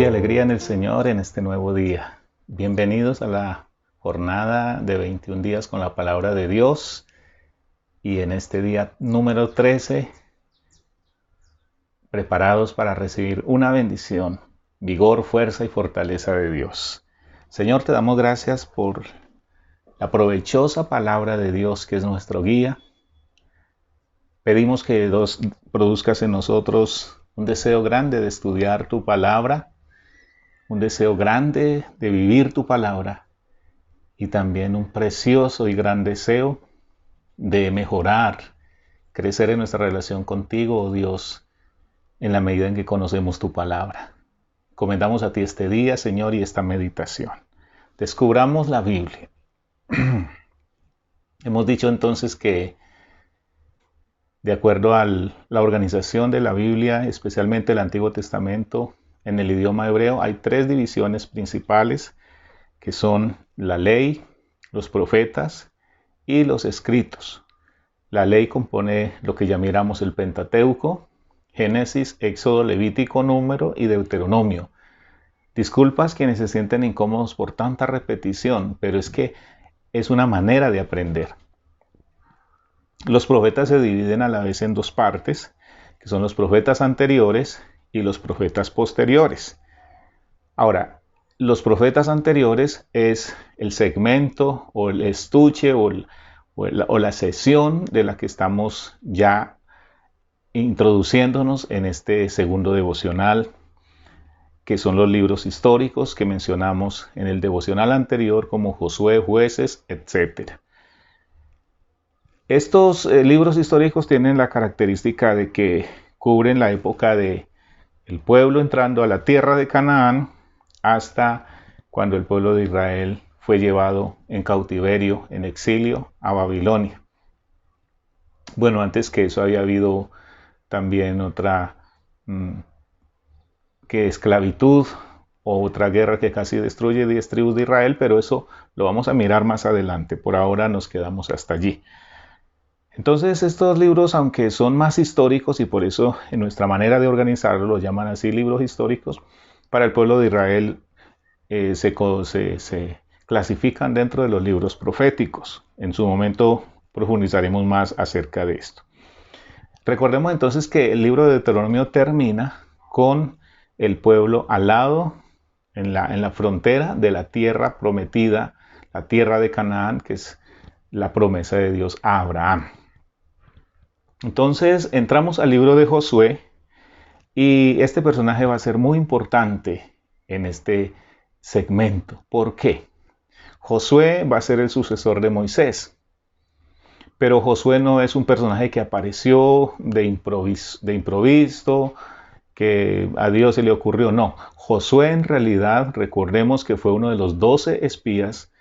alegría en el Señor en este nuevo día. Bienvenidos a la jornada de 21 días con la palabra de Dios. Y en este día número 13, preparados para recibir una bendición, vigor, fuerza y fortaleza de Dios. Señor, te damos gracias por la provechosa palabra de Dios que es nuestro guía. Pedimos que produzcas en nosotros un deseo grande de estudiar tu palabra, un deseo grande de vivir tu palabra y también un precioso y gran deseo de mejorar, crecer en nuestra relación contigo, oh Dios, en la medida en que conocemos tu palabra. Encomendamos a ti este día, Señor, y esta meditación. Descubramos la Biblia. Hemos dicho entonces que de acuerdo a la organización de la Biblia, especialmente el Antiguo Testamento, en el idioma hebreo hay tres divisiones principales que son la ley, los profetas y los escritos. La ley compone lo que llamamos el Pentateuco, Génesis, Éxodo, Levítico, Número y Deuteronomio. Disculpas quienes se sienten incómodos por tanta repetición, pero es que es una manera de aprender. Los profetas se dividen a la vez en dos partes, que son los profetas anteriores y los profetas posteriores. Ahora, los profetas anteriores es el segmento o el estuche o la sesión de la que estamos ya introduciéndonos en este segundo devocional, que son los libros históricos que mencionamos en el devocional anterior como Josué, Jueces, etc. Estos libros históricos tienen la característica de que cubren la época del pueblo entrando a la tierra de Canaán hasta cuando el pueblo de Israel fue llevado en cautiverio, en exilio a Babilonia. Bueno, antes que eso había habido también otra que esclavitud o otra guerra que casi destruye 10 tribus de Israel, pero eso lo vamos a mirar más adelante. Por ahora nos quedamos hasta allí. Entonces estos libros, aunque son más históricos y por eso en nuestra manera de organizarlo lo llaman así libros históricos, para el pueblo de Israel se clasifican dentro de los libros proféticos. En su momento profundizaremos más acerca de esto. Recordemos entonces que el libro de Deuteronomio termina con el pueblo al lado, en la frontera de la tierra prometida, la tierra de Canaán, que es la promesa de Dios a Abraham. Entonces entramos al libro de Josué y este personaje va a ser muy importante en este segmento. ¿Por qué? Josué va a ser el sucesor de Moisés, pero Josué no es un personaje que apareció de improviso, que a Dios se le ocurrió. No, Josué en realidad, recordemos que fue uno de los 12 espías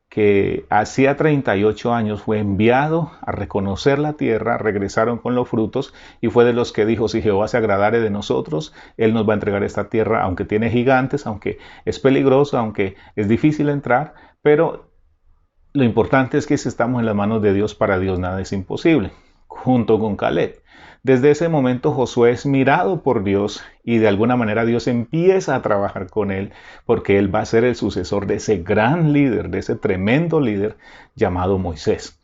que hacía 38 años fue enviado a reconocer la tierra, regresaron con los frutos y fue de los que dijo, si Jehová se agradare de nosotros, Él nos va a entregar esta tierra, aunque tiene gigantes, aunque es peligroso, aunque es difícil entrar, pero lo importante es que si estamos en las manos de Dios, para Dios nada es imposible, junto con Caleb. Desde ese momento Josué es mirado por Dios y de alguna manera Dios empieza a trabajar con él porque él va a ser el sucesor de ese gran líder, de ese tremendo líder llamado Moisés.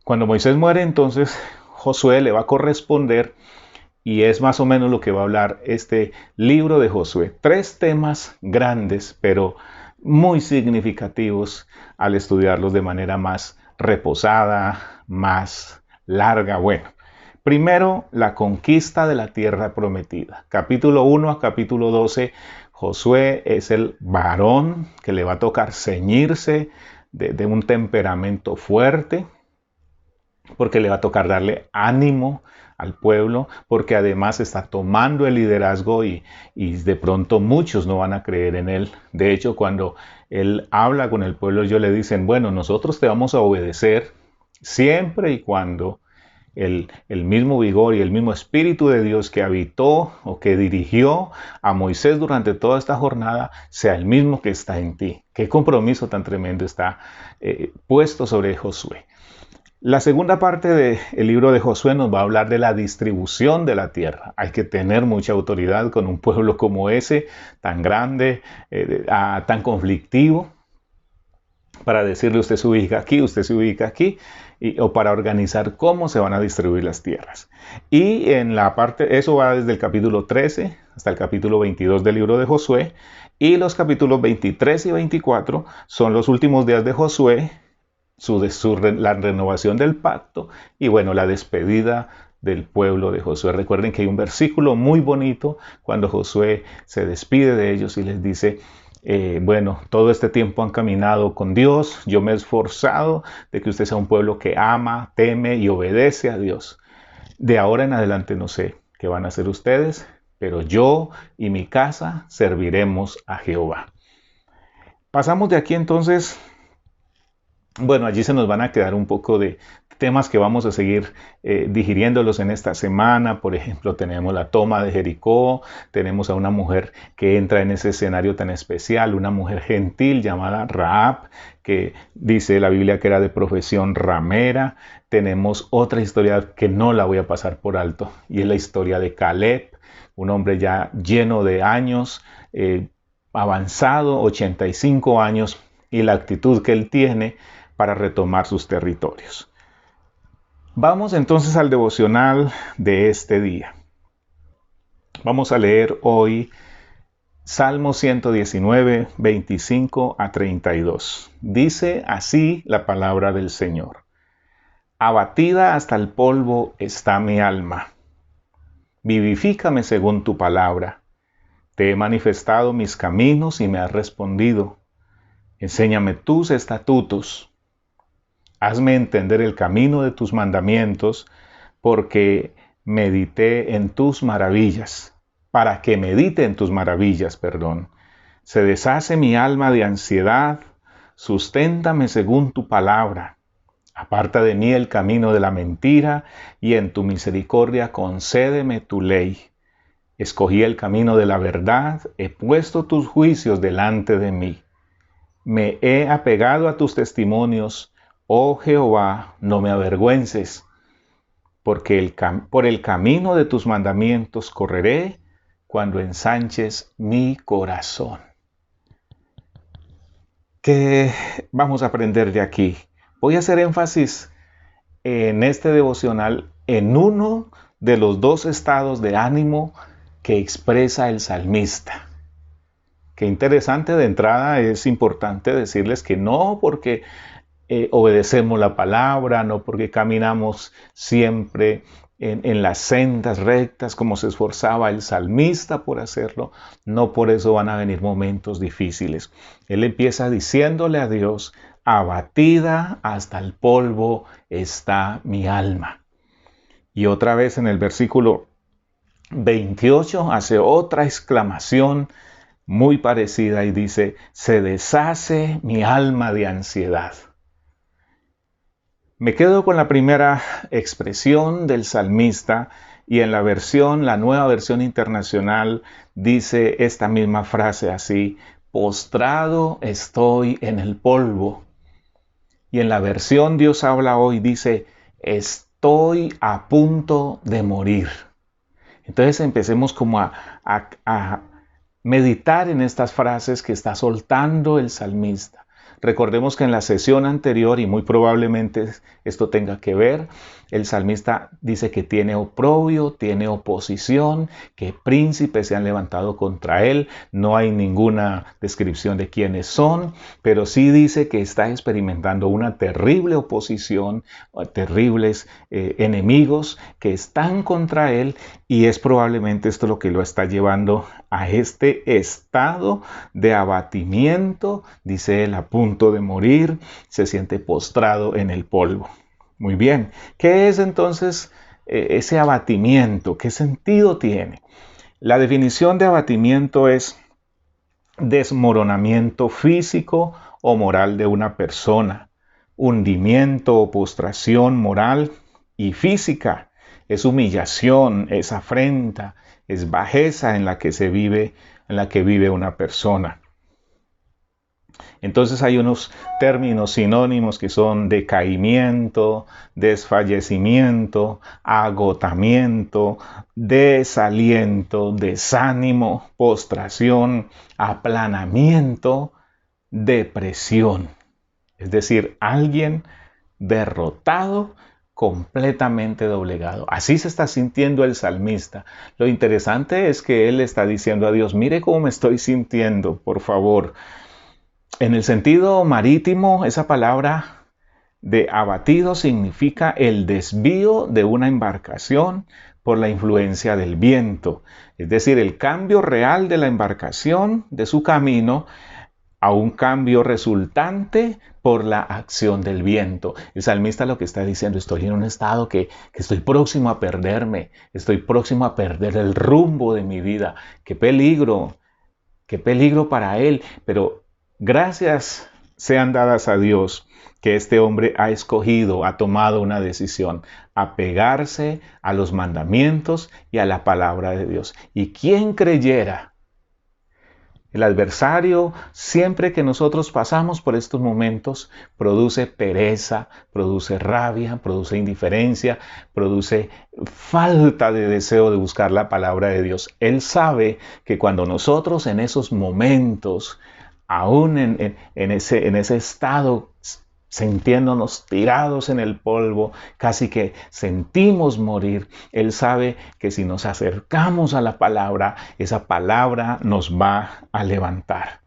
Cuando Moisés muere, entonces Josué le va a corresponder y es más o menos lo que va a hablar este libro de Josué. Tres temas grandes pero muy significativos al estudiarlos de manera más reposada, más larga. Bueno. Primero, la conquista de la tierra prometida. Capítulo 1 a capítulo 12, Josué es el varón que le va a tocar ceñirse de un temperamento fuerte, porque le va a tocar darle ánimo al pueblo, porque además está tomando el liderazgo y de pronto muchos no van a creer en él. De hecho, cuando él habla con el pueblo, ellos le dicen, bueno, nosotros te vamos a obedecer siempre y cuando el mismo vigor y el mismo Espíritu de Dios que habitó o que dirigió a Moisés durante toda esta jornada sea el mismo que está en ti. Qué compromiso tan tremendo está puesto sobre Josué. La segunda parte del libro de Josué nos va a hablar de la distribución de la tierra. Hay que tener mucha autoridad con un pueblo como ese, tan grande, tan conflictivo, para decirle usted se ubica aquí, usted se ubica aquí, o para organizar cómo se van a distribuir las tierras. Y en la parte, eso va desde el capítulo 13 hasta el capítulo 22 del libro de Josué, y los capítulos 23 y 24 son los últimos días de Josué, la renovación del pacto y bueno, la despedida del pueblo de Josué. Recuerden que hay un versículo muy bonito cuando Josué se despide de ellos y les dice, bueno, todo este tiempo han caminado con Dios, yo me he esforzado de que usted sea un pueblo que ama, teme y obedece a Dios. De ahora en adelante no sé qué van a hacer ustedes, pero yo y mi casa serviremos a Jehová. Pasamos de aquí entonces. Bueno, allí se nos van a quedar un poco de temas que vamos a seguir digiriéndolos en esta semana. Por ejemplo, tenemos la toma de Jericó, tenemos a una mujer que entra en ese escenario tan especial, una mujer gentil llamada Rahab, que dice la Biblia que era de profesión ramera. Tenemos otra historia que no la voy a pasar por alto, y es la historia de Caleb, un hombre ya lleno de años, avanzado, 85 años, y la actitud que él tiene para retomar sus territorios. Vamos entonces al devocional de este día. Vamos a leer hoy Salmo 119, 25 a 32. Dice así la palabra del Señor. Abatida hasta el polvo está mi alma. Vivifícame según tu palabra. Te he manifestado mis caminos y me has respondido. Enséñame tus estatutos. Hazme entender el camino de tus mandamientos, porque medité en tus maravillas. Para que medite en tus maravillas, perdón. Se deshace mi alma de ansiedad, susténtame según tu palabra. Aparta de mí el camino de la mentira, y en tu misericordia concédeme tu ley. Escogí el camino de la verdad, he puesto tus juicios delante de mí. Me he apegado a tus testimonios. Oh Jehová, no me avergüences, porque por el camino de tus mandamientos correré cuando ensanches mi corazón. ¿Qué vamos a aprender de aquí? Voy a hacer énfasis en este devocional en uno de los dos estados de ánimo que expresa el salmista. Qué interesante, de entrada es importante decirles que no porque obedecemos la palabra, no porque caminamos siempre en las sendas rectas como se esforzaba el salmista por hacerlo, no por eso van a venir momentos difíciles. Él empieza diciéndole a Dios, abatida hasta el polvo está mi alma. Y otra vez en el versículo 28 hace otra exclamación muy parecida y dice, se deshace mi alma de ansiedad. Me quedo con la primera expresión del salmista y en la nueva versión internacional, dice esta misma frase así, postrado estoy en el polvo. Y en la versión Dios habla hoy, dice, estoy a punto de morir. Entonces empecemos como a meditar en estas frases que está soltando el salmista. Recordemos que en la sesión anterior, y muy probablemente esto tenga que ver, el salmista dice que tiene oprobio, tiene oposición, que príncipes se han levantado contra él. No hay ninguna descripción de quiénes son, pero sí dice que está experimentando una terrible oposición, terribles enemigos que están contra él, y es probablemente esto lo que lo está llevando a este estado de abatimiento, dice él, a punto de morir, se siente postrado en el polvo. Muy bien, ¿qué es entonces ese abatimiento? ¿Qué sentido tiene? La definición de abatimiento es desmoronamiento físico o moral de una persona, hundimiento o postración moral y física, es humillación, es afrenta, es bajeza en la que vive una persona. Entonces hay unos términos sinónimos que son decaimiento, desfallecimiento, agotamiento, desaliento, desánimo, postración, aplanamiento, depresión. Es decir, alguien derrotado, completamente doblegado. Así se está sintiendo el salmista. Lo interesante es que él está diciendo a Dios, mire cómo me estoy sintiendo, por favor. En el sentido marítimo, esa palabra de abatido significa el desvío de una embarcación por la influencia del viento. Es decir, el cambio real de la embarcación, de su camino, a un cambio resultante por la acción del viento. El salmista lo que está diciendo, estoy en un estado que estoy próximo a perderme, estoy próximo a perder el rumbo de mi vida. Qué peligro para él, pero gracias sean dadas a Dios que este hombre ha escogido, ha tomado una decisión, apegarse a los mandamientos y a la palabra de Dios. ¿Y quién creyera? El adversario, siempre que nosotros pasamos por estos momentos, produce pereza, produce rabia, produce indiferencia, produce falta de deseo de buscar la palabra de Dios. Él sabe que cuando nosotros en esos momentos, aún en ese estado, sintiéndonos tirados en el polvo, casi que sentimos morir, Él sabe que si nos acercamos a la palabra, esa palabra nos va a levantar.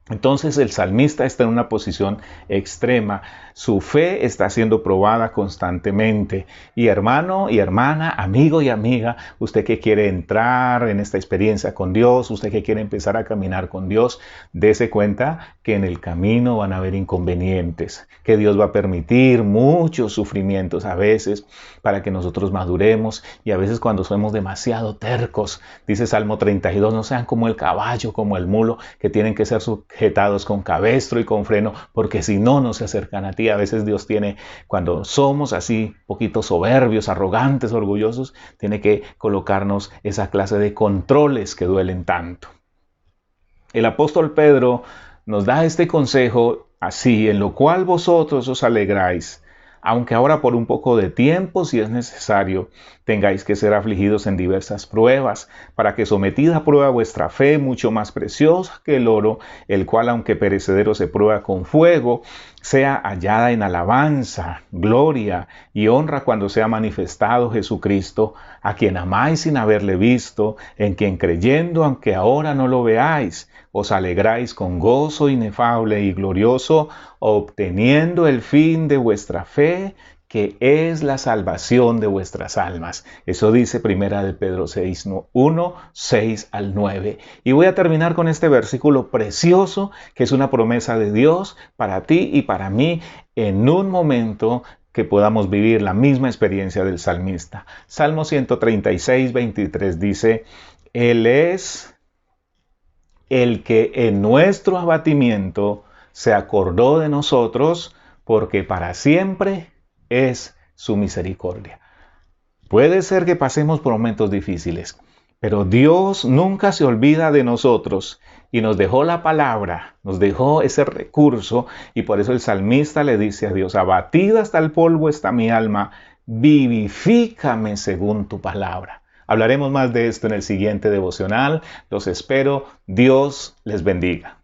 Entonces el salmista está en una posición extrema, su fe está siendo probada constantemente. Y hermano y hermana, amigo y amiga, usted que quiere entrar en esta experiencia con Dios, usted que quiere empezar a caminar con Dios, dése cuenta que en el camino van a haber inconvenientes, que Dios va a permitir muchos sufrimientos a veces para que nosotros maduremos, y a veces cuando somos demasiado tercos, dice Salmo 32, no sean como el caballo, como el mulo, que tienen que ser sujetados con cabestro y con freno, porque si no, no se acercan a ti. A veces Dios tiene, cuando somos así, poquito soberbios, arrogantes, orgullosos, tiene que colocarnos esa clase de controles que duelen tanto. El apóstol Pedro nos da este consejo así, en lo cual vosotros os alegráis, aunque ahora por un poco de tiempo, si es necesario, tengáis que ser afligidos en diversas pruebas, para que sometida a prueba vuestra fe, mucho más preciosa que el oro, el cual aunque perecedero se prueba con fuego, sea hallada en alabanza, gloria y honra cuando sea manifestado Jesucristo, a quien amáis sin haberle visto, en quien creyendo, aunque ahora no lo veáis, os alegráis con gozo inefable y glorioso, obteniendo el fin de vuestra fe, que es la salvación de vuestras almas. Eso dice Primera de Pedro 6, 1, 6 al 9. Y voy a terminar con este versículo precioso, que es una promesa de Dios para ti y para mí en un momento que podamos vivir la misma experiencia del salmista. Salmo 136, 23 dice, Él es el que en nuestro abatimiento se acordó de nosotros, porque para siempre es su misericordia. Puede ser que pasemos por momentos difíciles, pero Dios nunca se olvida de nosotros y nos dejó la palabra, nos dejó ese recurso, y por eso el salmista le dice a Dios, abatida hasta el polvo está mi alma, vivifícame según tu palabra. Hablaremos más de esto en el siguiente devocional. Los espero. Dios les bendiga.